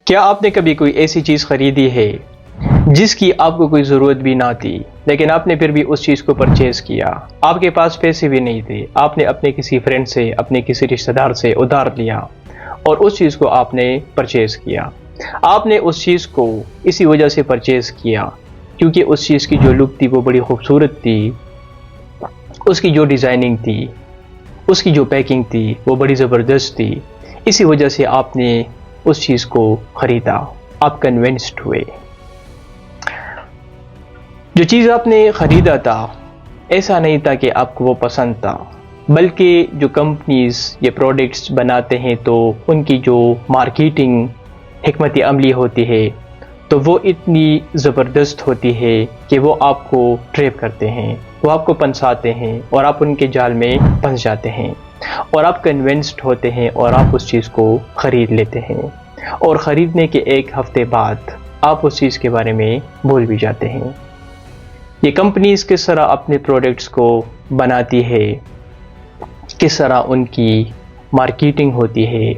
کیا آپ نے کبھی کوئی ایسی چیز خریدی ہے جس کی آپ کو کوئی ضرورت بھی نہ تھی، لیکن آپ نے پھر بھی اس چیز کو پرچیز کیا؟ آپ کے پاس پیسے بھی نہیں تھے، آپ نے اپنے کسی فرینڈ سے، اپنے کسی رشتہ دار سے ادھار لیا اور اس چیز کو آپ نے پرچیز کیا۔ آپ نے اس چیز کو اسی وجہ سے پرچیز کیا کیونکہ اس چیز کی جو لک تھی وہ بڑی خوبصورت تھی، اس کی جو ڈیزائننگ تھی، اس کی جو پیکنگ تھی وہ بڑی زبردست تھی، اسی وجہ سے آپ نے اس چیز کو خریدا، آپ کنونسڈ ہوئے۔ جو چیز آپ نے خریدا تھا ایسا نہیں تھا کہ آپ کو وہ پسند تھا، بلکہ جو کمپنیز یہ پروڈکٹس بناتے ہیں تو ان کی جو مارکیٹنگ حکمت عملی ہوتی ہے تو وہ اتنی زبردست ہوتی ہے کہ وہ آپ کو ٹریپ کرتے ہیں، وہ آپ کو پنساتے ہیں اور آپ ان کے جال میں پھنس جاتے ہیں اور آپ کنونسڈ ہوتے ہیں اور آپ اس چیز کو خرید لیتے ہیں، اور خریدنے کے ایک ہفتے بعد آپ اس چیز کے بارے میں بھول بھی جاتے ہیں۔ یہ کمپنیز کس طرح اپنے پروڈکٹس کو بناتی ہے، کس طرح ان کی مارکیٹنگ ہوتی ہے،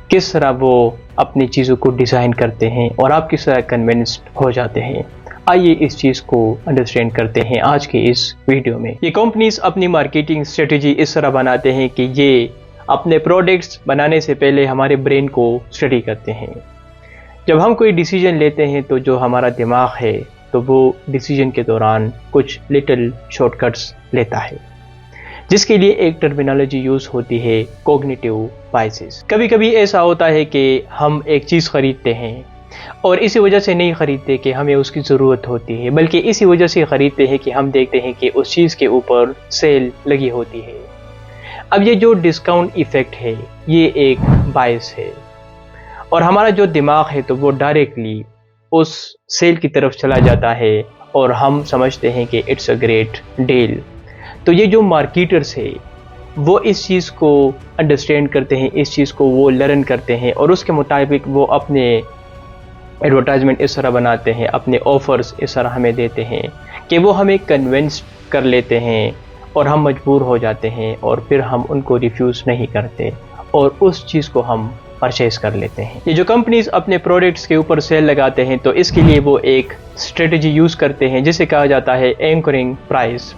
کس طرح وہ اپنی چیزوں کو ڈیزائن کرتے ہیں اور آپ کس طرح کنونسڈ ہو جاتے ہیں، آئیے اس چیز کو انڈرسٹینڈ کرتے ہیں آج کے اس ویڈیو میں۔ یہ کمپنیز اپنی مارکیٹنگ اسٹریٹجی اس طرح بناتے ہیں کہ یہ اپنے پروڈکٹس بنانے سے پہلے ہمارے برین کو اسٹڈی کرتے ہیں۔ جب ہم کوئی ڈیسیجن لیتے ہیں تو جو ہمارا دماغ ہے تو وہ ڈیسیجن کے دوران کچھ لٹل شارٹ کٹس لیتا ہے، جس کے لیے ایک ٹرمینالوجی یوز ہوتی ہے کوگنیٹیو بائسز۔ کبھی کبھی ایسا ہوتا ہے کہ ہم ایک چیز خریدتے ہیں اور اسی وجہ سے نہیں خریدتے کہ ہمیں اس کی ضرورت ہوتی ہے، بلکہ اسی وجہ سے خریدتے ہیں کہ ہم دیکھتے ہیں کہ اس چیز کے اوپر سیل لگی ہوتی ہے۔ اب یہ جو ڈسکاؤنٹ ایفیکٹ ہے یہ ایک باعث ہے، اور ہمارا جو دماغ ہے تو وہ ڈائریکٹلی اس سیل کی طرف چلا جاتا ہے اور ہم سمجھتے ہیں کہ اٹس اے گریٹ ڈیل۔ تو یہ جو مارکیٹرز ہے وہ اس چیز کو انڈرسٹینڈ کرتے ہیں، اس چیز کو وہ لرن کرتے ہیں اور اس کے مطابق وہ اپنے ایڈورٹائزمنٹ اس طرح بناتے ہیں، اپنے آفرز اس طرح ہمیں دیتے ہیں کہ وہ ہمیں کنونس کر لیتے ہیں اور ہم مجبور ہو جاتے ہیں اور پھر ہم ان کو ریفیوز نہیں کرتے اور اس چیز کو ہم پرچیز کر لیتے ہیں۔ یہ جو کمپنیز اپنے پروڈکٹس کے اوپر سیل لگاتے ہیں تو اس کے لیے وہ ایک اسٹریٹجی یوز کرتے ہیں جسے کہا جاتا ہے اینکرنگ پرائس۔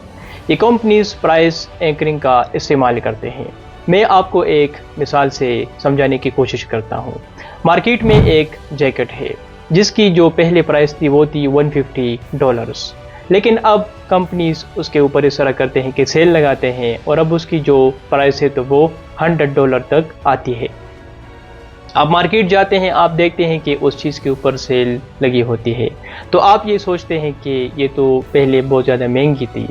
یہ کمپنیز پرائس اینکرنگ کا استعمال کرتے ہیں۔ میں آپ کو ایک مثال سے سمجھانے کی کوشش کرتا ہوں۔ مارکیٹ میں ایک جیکٹ ہے جس کی جو پہلے پرائس تھی وہ تھی $150، لیکن اب کمپنیز اس کے اوپر اس طرح کرتے ہیں کہ سیل لگاتے ہیں اور اب اس کی جو پرائس ہے تو وہ $100 تک آتی ہے۔ آپ مارکیٹ جاتے ہیں، آپ دیکھتے ہیں کہ اس چیز کے اوپر سیل لگی ہوتی ہے تو آپ یہ سوچتے ہیں کہ یہ تو پہلے بہت زیادہ مہنگی تھی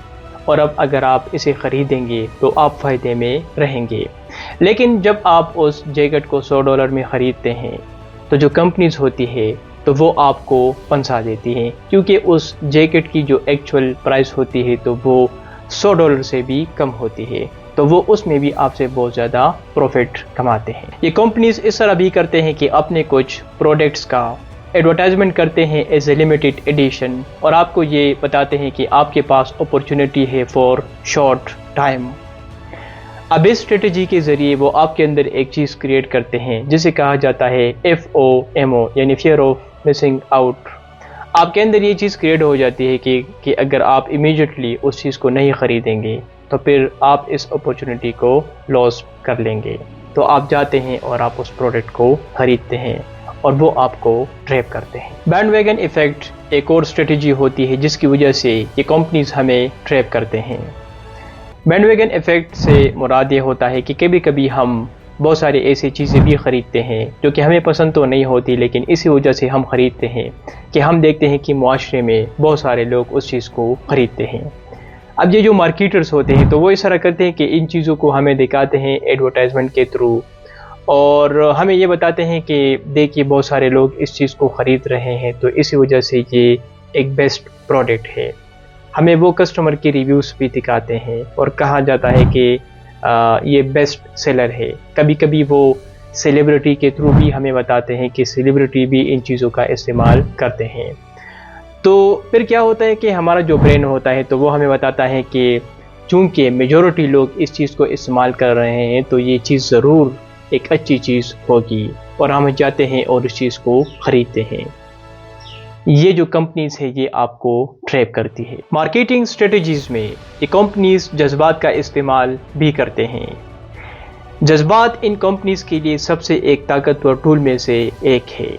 اور اب اگر آپ اسے خریدیں گے تو آپ فائدے میں رہیں گے، لیکن جب آپ اس جیکٹ کو $100 میں خریدتے ہیں تو جو کمپنیز ہوتی ہے تو وہ آپ کو پنسا دیتی ہیں، کیونکہ اس جیکٹ کی جو ایکچول پرائس ہوتی ہے تو وہ $100 سے بھی کم ہوتی ہے، تو وہ اس میں بھی آپ سے بہت زیادہ پروفٹ کماتے ہیں۔ یہ کمپنیز اس طرح بھی کرتے ہیں کہ اپنے کچھ پروڈکٹس کا ایڈورٹائزمنٹ کرتے ہیں ایز اے لمیٹڈ ایڈیشن، اور آپ کو یہ بتاتے ہیں کہ آپ کے پاس اپرچونٹی ہے فار شارٹ ٹائم۔ اب اس اسٹریٹجی کے ذریعے وہ آپ کے اندر ایک چیز کریٹ کرتے ہیں جسے کہا جاتا ہے FOMO، یعنی فیئر آف مسنگ آؤٹ۔ آپ کے اندر یہ چیز کریٹ ہو جاتی ہے کہ اگر آپ امیجیٹلی اس چیز کو نہیں خریدیں گے تو پھر آپ اس اپرچونٹی کو لاس کر لیں گے، تو آپ جاتے ہیں اور آپ اس پروڈکٹ کو خریدتے ہیں اور وہ آپ کو ٹریپ کرتے ہیں۔ بینڈ ویگن ایفیکٹ ایک اور اسٹریٹجی ہوتی ہے جس کی وجہ سے یہ کمپنیز ہمیں ٹریپ کرتے ہیں۔ بینڈ ویگن ایفیکٹ سے مراد یہ ہوتا ہے کہ کبھی کبھی ہم بہت سارے ایسی چیزیں بھی خریدتے ہیں جو کہ ہمیں پسند تو نہیں ہوتی، لیکن اسی وجہ سے ہم خریدتے ہیں کہ ہم دیکھتے ہیں کہ معاشرے میں بہت سارے لوگ اس چیز کو خریدتے ہیں۔ اب یہ جو مارکیٹرز ہوتے ہیں تو وہ اس طرح کرتے ہیں کہ ان چیزوں کو ہمیں دکھاتے ہیں ایڈورٹائزمنٹ کے تھرو اور ہمیں یہ بتاتے ہیں کہ دیکھیے بہت سارے لوگ اس چیز کو خرید رہے ہیں تو اسی وجہ سے یہ ایک بیسٹ پروڈکٹ ہے۔ ہمیں وہ کسٹمر کی ریویوز بھی دکھاتے ہیں اور کہا جاتا ہے کہ یہ بیسٹ سیلر ہے۔ کبھی کبھی وہ سیلیبریٹی کے تھرو بھی ہمیں بتاتے ہیں کہ سیلیبریٹی بھی ان چیزوں کا استعمال کرتے ہیں۔ تو پھر کیا ہوتا ہے کہ ہمارا جو برین ہوتا ہے تو وہ ہمیں بتاتا ہے کہ چونکہ میجورٹی لوگ اس چیز کو استعمال کر رہے ہیں تو یہ چیز ضرور ایک اچھی چیز ہوگی اور ہم جاتے ہیں اور اس چیز کو خریدتے ہیں۔ یہ جو کمپنیز ہے یہ آپ کو ٹریپ کرتی ہے۔ مارکیٹنگ اسٹریٹجیز میں یہ کمپنیز جذبات کا استعمال بھی کرتے ہیں۔ جذبات ان کمپنیز کے لیے سب سے ایک طاقتور ٹول میں سے ایک ہے۔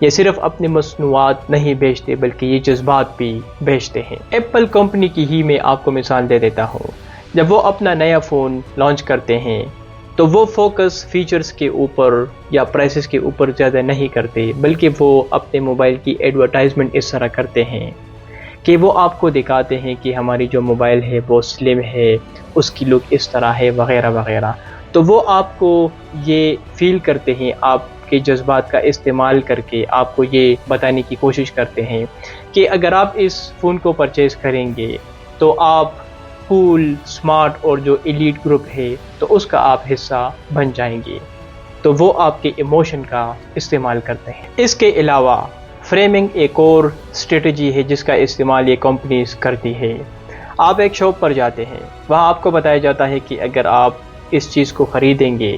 یہ صرف اپنی مصنوعات نہیں بیچتے بلکہ یہ جذبات بھی بیچتے ہیں۔ ایپل کمپنی کی ہی میں آپ کو مثال دے دیتا ہوں۔ جب وہ اپنا نیا فون لانچ کرتے ہیں تو وہ فوکس فیچرز کے اوپر یا پرائسز کے اوپر زیادہ نہیں کرتے، بلکہ وہ اپنے موبائل کی ایڈورٹائزمنٹ اس طرح کرتے ہیں کہ وہ آپ کو دکھاتے ہیں کہ ہماری جو موبائل ہے وہ سلم ہے، اس کی لک اس طرح ہے وغیرہ وغیرہ۔ تو وہ آپ کو یہ فیل کرتے ہیں، آپ کے جذبات کا استعمال کر کے آپ کو یہ بتانے کی کوشش کرتے ہیں کہ اگر آپ اس فون کو پرچیز کریں گے تو آپ کول، سمارٹ اور جو ایلیٹ گروپ ہے تو اس کا آپ حصہ بن جائیں گے۔ تو وہ آپ کے ایموشن کا استعمال کرتے ہیں۔ اس کے علاوہ فریمنگ ایک اور اسٹریٹجی ہے جس کا استعمال یہ کمپنیز کرتی ہے۔ آپ ایک شاپ پر جاتے ہیں، وہاں آپ کو بتایا جاتا ہے کہ اگر آپ اس چیز کو خریدیں گے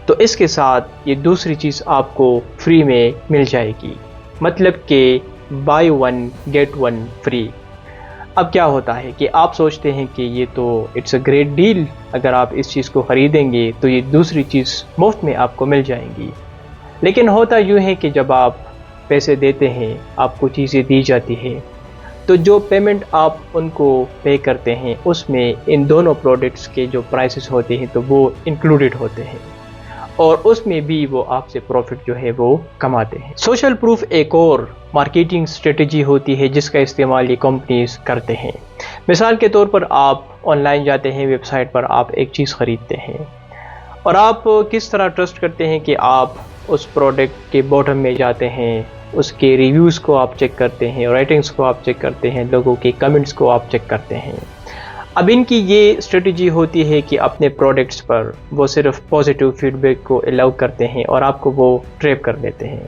تو اس کے ساتھ یہ دوسری چیز آپ کو فری میں مل جائے گی، مطلب کہ buy one get one free. اب کیا ہوتا ہے کہ آپ سوچتے ہیں کہ یہ تو اٹس اے گریٹ ڈیل، اگر آپ اس چیز کو خریدیں گے تو یہ دوسری چیز مفت میں آپ کو مل جائیں گی۔ لیکن ہوتا یوں ہے کہ جب آپ پیسے دیتے ہیں، آپ کو چیزیں دی جاتی ہے، تو جو پیمنٹ آپ ان کو پے کرتے ہیں اس میں ان دونوں پروڈکٹس کے جو پرائسز ہوتے ہیں تو وہ انکلوڈڈ ہوتے ہیں، اور اس میں بھی وہ آپ سے پروفٹ جو ہے وہ کماتے ہیں۔ سوشل پروف ایک اور مارکیٹنگ اسٹریٹجی ہوتی ہے جس کا استعمال یہ کمپنیز کرتے ہیں۔ مثال کے طور پر آپ آن لائن جاتے ہیں، ویب سائٹ پر آپ ایک چیز خریدتے ہیں، اور آپ کس طرح ٹرسٹ کرتے ہیں کہ آپ اس پروڈکٹ کے باٹم میں جاتے ہیں، اس کے ریویوز کو آپ چیک کرتے ہیں، رائٹنگز کو آپ چیک کرتے ہیں، لوگوں کے کمنٹس کو آپ چیک کرتے ہیں۔ اب ان کی یہ اسٹریٹجی ہوتی ہے کہ اپنے پروڈکٹس پر وہ صرف پازیٹیو فیڈ بیک کو الاؤ کرتے ہیں اور آپ کو وہ ٹریپ کر لیتے ہیں،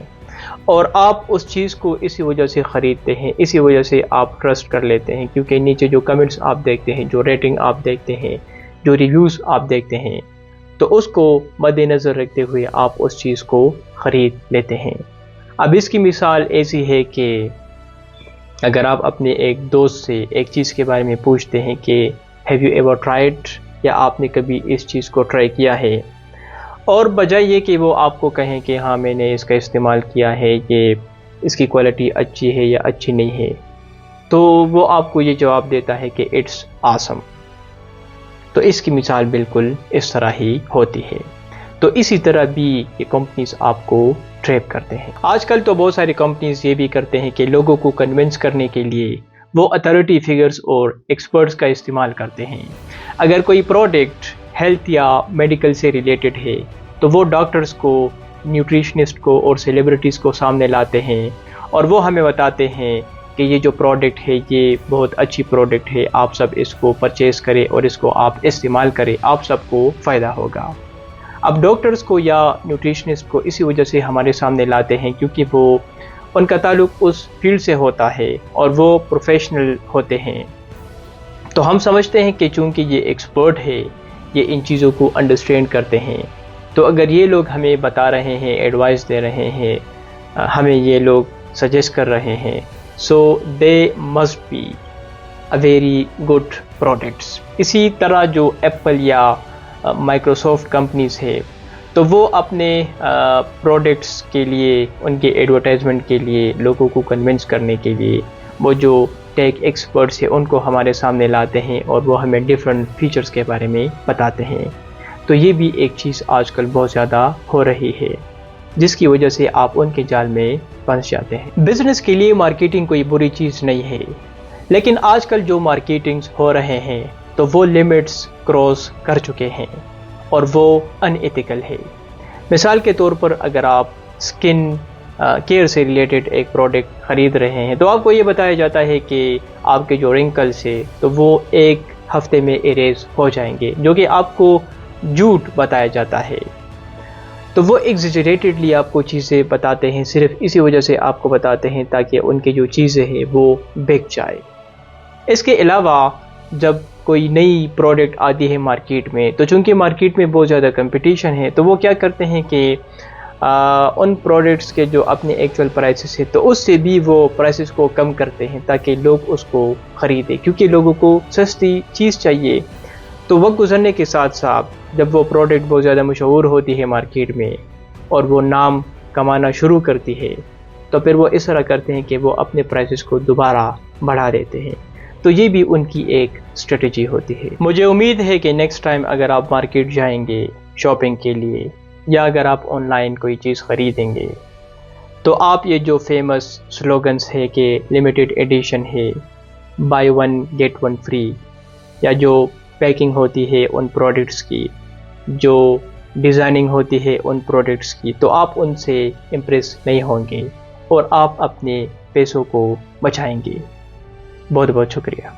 اور آپ اس چیز کو اسی وجہ سے خریدتے ہیں، اسی وجہ سے آپ ٹرسٹ کر لیتے ہیں، کیونکہ نیچے جو کمنٹس آپ دیکھتے ہیں، جو ریٹنگ آپ دیکھتے ہیں، جو ریویوز آپ دیکھتے ہیں، تو اس کو مد نظر رکھتے ہوئے آپ اس چیز کو خرید لیتے ہیں۔ اب اس کی مثال ایسی ہے کہ اگر آپ اپنے ایک دوست سے ایک چیز کے بارے میں پوچھتے ہیں کہ ہیو یو ایور ٹرائیڈ، یا آپ نے کبھی اس چیز کو ٹرائی کیا ہے، اور بجائے یہ کہ وہ آپ کو کہیں کہ ہاں میں نے اس کا استعمال کیا ہے، یہ اس کی کوالٹی اچھی ہے یا اچھی نہیں ہے، تو وہ آپ کو یہ جواب دیتا ہے کہ اٹس آسم۔ تو اس کی مثال بالکل اس طرح ہی ہوتی ہے۔ تو اسی طرح بھی یہ کمپنیز آپ کو ٹریپ کرتے ہیں۔ آج کل تو بہت ساری کمپنیز یہ بھی کرتے ہیں کہ لوگوں کو کنونس کرنے کے لیے وہ اتھارٹی فگرز اور ایکسپرٹس کا استعمال کرتے ہیں۔ اگر کوئی پروڈکٹ ہیلتھ یا میڈیکل سے ریلیٹڈ ہے تو وہ ڈاکٹرز کو، نیوٹریشنسٹ کو اور سیلیبریٹیز کو سامنے لاتے ہیں، اور وہ ہمیں بتاتے ہیں کہ یہ جو پروڈکٹ ہے یہ بہت اچھی پروڈکٹ ہے، آپ سب اس کو پرچیز کریں اور اس کو آپ استعمال کریں، آپ سب کو فائدہ ہوگا۔ اب ڈاکٹرز کو یا نیوٹریشنسٹ کو اسی وجہ سے ہمارے سامنے لاتے ہیں کیونکہ وہ ان کا تعلق اس فیلڈ سے ہوتا ہے اور وہ پروفیشنل ہوتے ہیں۔ تو ہم سمجھتے ہیں کہ چونکہ یہ ایکسپرٹ ہے، یہ ان چیزوں کو انڈرسٹینڈ کرتے ہیں، تو اگر یہ لوگ ہمیں بتا رہے ہیں، ایڈوائس دے رہے ہیں، ہمیں یہ لوگ سجیسٹ کر رہے ہیں، so they must be a very good products. اسی طرح جو ایپل یا مائکروسافٹ کمپنیز ہے تو وہ اپنے پروڈکٹس کے لیے، ان کے ایڈورٹائزمنٹ کے لیے، لوگوں کو کنونس کرنے کے لیے وہ جو ٹیک ایکسپرٹس ہیں ان کو ہمارے سامنے لاتے ہیں اور وہ ہمیں ڈیفرنٹ فیچرز کے بارے میں بتاتے ہیں۔ تو یہ بھی ایک چیز آج کل بہت زیادہ ہو رہی ہے جس کی وجہ سے آپ ان کے جال میں پھنس جاتے ہیں۔ بزنس کے لیے مارکیٹنگ کوئی بری چیز نہیں ہے، لیکن آج کل جو مارکیٹنگز ہو رہے ہیں تو وہ لمٹس کراس کر چکے ہیں اور وہ ان ایتھیکل ہے۔ مثال کے طور پر اگر آپ سکن کیئر سے ریلیٹڈ ایک پروڈکٹ خرید رہے ہیں تو آپ کو یہ بتایا جاتا ہے کہ آپ کے جو رنکلز ہے تو وہ ایک ہفتے میں اریز ہو جائیں گے، جو کہ آپ کو جھوٹ بتایا جاتا ہے۔ تو وہ ایگزیجریٹڈلی آپ کو چیزیں بتاتے ہیں، صرف اسی وجہ سے آپ کو بتاتے ہیں تاکہ ان کی جو چیزیں ہیں وہ بک جائے۔ اس کے علاوہ جب کوئی نئی پروڈکٹ آتی ہے مارکیٹ میں، تو چونکہ مارکیٹ میں بہت زیادہ کمپٹیشن ہے، تو وہ کیا کرتے ہیں کہ ان پروڈکٹس کے جو اپنے ایکچوئل پرائسز ہے تو اس سے بھی وہ پرائسز کو کم کرتے ہیں تاکہ لوگ اس کو خریدیں، کیونکہ لوگوں کو سستی چیز چاہیے۔ تو وقت گزرنے کے ساتھ ساتھ جب وہ پروڈکٹ بہت زیادہ مشہور ہوتی ہے مارکیٹ میں اور وہ نام کمانا شروع کرتی ہے، تو پھر وہ اس طرح کرتے ہیں کہ وہ اپنے پرائسز کو دوبارہ بڑھا دیتے ہیں۔ تو یہ بھی ان کی ایک اسٹریٹجی ہوتی ہے۔ مجھے امید ہے کہ نیکسٹ ٹائم اگر آپ مارکیٹ جائیں گے شاپنگ کے لیے، یا اگر آپ آن لائن کوئی چیز خریدیں گے، تو آپ یہ جو فیمس سلوگنز ہے کہ لمیٹڈ ایڈیشن ہے، buy one get one free, یا جو پیکنگ ہوتی ہے ان پروڈکٹس کی، جو ڈیزائننگ ہوتی ہے ان پروڈکٹس کی، تو آپ ان سے امپریس نہیں ہوں گے اور آپ اپنے پیسوں کو بچائیں گے۔ بہت بہت شکریہ۔